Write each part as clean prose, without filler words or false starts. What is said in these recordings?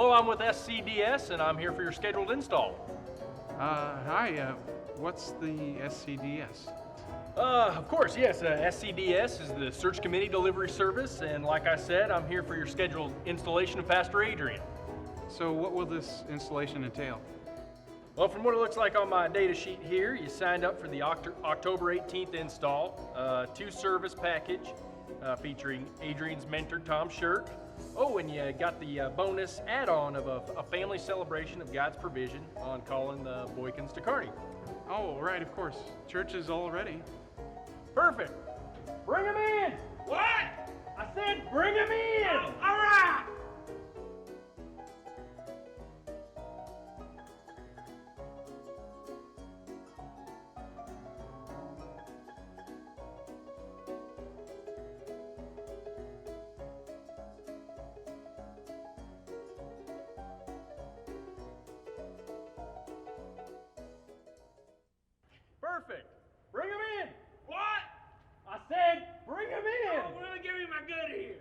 Hello, I'm with SCDS and I'm here for your scheduled install. Hi, what's the SCDS? Of course, yes, SCDS is the Search Committee Delivery Service, and like I said, I'm here for your scheduled installation of Pastor Adrian. So what will this installation entail? Well, from what it looks like on my data sheet here, you signed up for the October 18th install, two-service package featuring Adrian's mentor, Tom Shirk. Oh, and you got the bonus add-on of a family celebration of God's provision on calling the Boykins to Kearney. Oh, right, of course. Church is all ready. Perfect. Bring him in. What? I said bring him in. All right. Perfect. Bring him in. What? I said bring him in. Oh, let me give you my good here.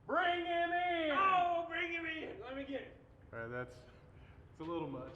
Bring him in. Oh, bring him in. Let me get it. All right, that's a little much.